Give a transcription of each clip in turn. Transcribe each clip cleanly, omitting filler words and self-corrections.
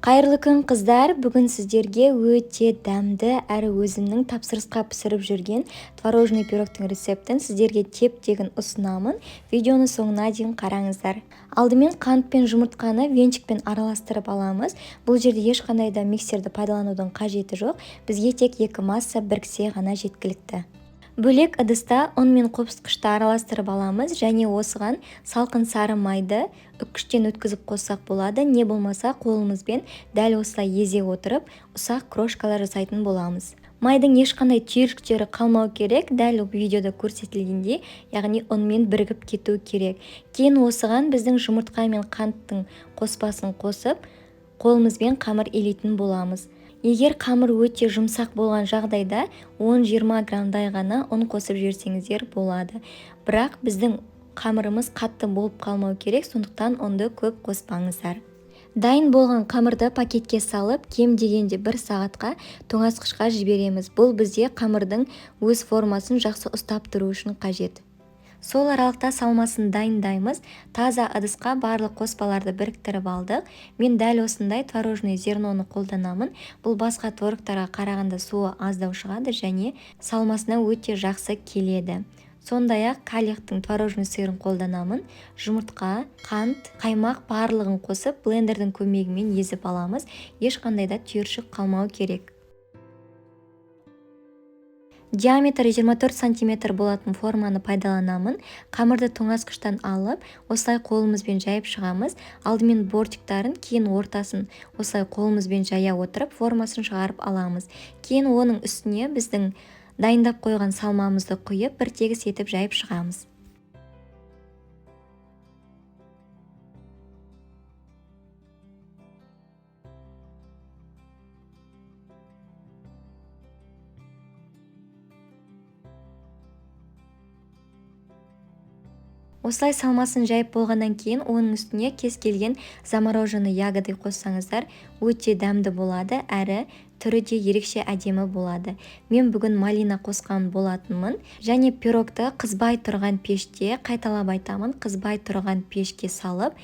Қайырлы күн қыздар, бүгін сіздерге өте дәмді әрі өзімнің тапсырысқа пісіріп жүрген творожный пирогтың рецептін сіздерге теп-тегін ұсынамын. Видеоны соңына дейін қараңыздар. Алдымен қант пен жұмыртқаны венчикпен араластырып аламыз. Бұл жерде ешқандай да миксерді пайдаланудың қажеті жоқ. Бізге тек екі масса біріксе ғана жеткілікті. Бөлек ыдыста ұн мен қопсытқышты араластырып аламыз және осыған салқын сары майды үккіштен өткізіп қоссақ болады, не болмаса қолымызбен дәл осылай езе отырып ұсақ крошкалар жасайтын боламыз. Майдың ешқандай түйіршіктері қалмау керек, дәл видеода көрсетілгендей, яғни ұнмен бірігіп кету керек. Кейін осыған біздің жұмыртқа мен қанттың қоспасын қосып, қолымызбен қамыр илейтін боламыз. Егер қамыр өте жұмсақ болған жағдайда 10-20 грамдай ғана ұн қосып жіберсеңіздер болады. Бірақ біздің қамырымыз қатты болып қалмау керек, сондықтан ұнды көп қоспаңыздар. Дайын болған қамырды пакетке салып, кем дегенде 1 сағатқа тоңазытқышқа жібереміз. Бұл бізде қамырдың өз формасын жақсы ұстап тұру үшін қажет. Сол аралықта салмасын дайындаймыз. Таза ыдысқа барлық қоспаларды біріктіріп алдық. Мен дәл осындай творожный зерноны қолданамын. Бұл басқа творогтарға қарағанда суы аздау шығады және салмасына өте жақсы келеді. Сондай-ақ калихтың творожный сырын қолданамын. Жұмыртқа, қант, қаймақ барлығын қосып блендердің көмегімен езіп аламыз. Ешқандай да түйіршік қалмау керек. Диаметрі 24 см болатын форманы пайдаланамын. Қамырды тоңазытқыштан алып, осылай қолымызбен жайып шығамыз. Алдымен бортиктарын, кейін ортасын осылай қолымызбен жая отырып, формасын шығарып аламыз. Кейін оның үстіне біздің дайындап қойған салмамызды құйып, бір тегіс етіп жайып шығамыз. Осылай салмасын жайып болғаннан кейін оның үстіне кез келген замороженный ягоды қоссаңыздар өте дәмді болады, әрі түрі де ерекше әдемі болады. Мен бүгін малина қосқан болатынмын және пирогты қызбай тұрған пеште, қайталап айтамын, қызбай тұрған пешке салып,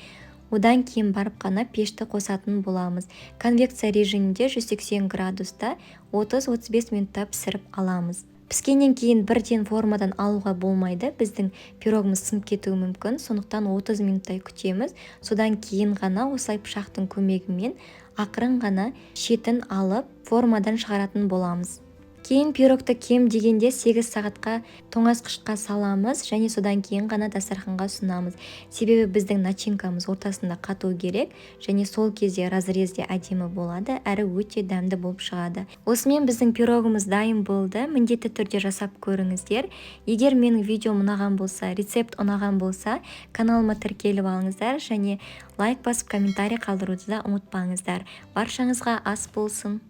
одан кейін барып қана пешті қосатын боламыз. Конвекция режимінде 180 градуста 30-35 минутта пісіріп аламыз. Піскеннен кейін бірден формадан алуға болмайды, біздің пирогымыз сынып кетуі мүмкін, сондықтан 30 минуттай күтеміз. Содан кейін ғана осылай пышақтың көмегімен ақырын ғана шетін алып формадан шығаратын боламыз. Кейін пирогты кем дегенде 8 сағатқа тоңазытқышқа саламыз және содан кейін ғана дастарханға ұсынамыз. Себебі біздің начинкамыз ортасында қату керек және сол кезде разрезде әдемі болады, әрі өте дәмді болып шығады. Осымен біздің пирогымыз дайын болды. Міндетті түрде жасап көріңіздер. Егер менің видеом ұнаған болса, рецепт ұнаған болса, каналыма тіркеліп алыңыздар және лайк басып комментарий қалдыруды да ұмытпаңыздар. Баршаңызға ас болсын.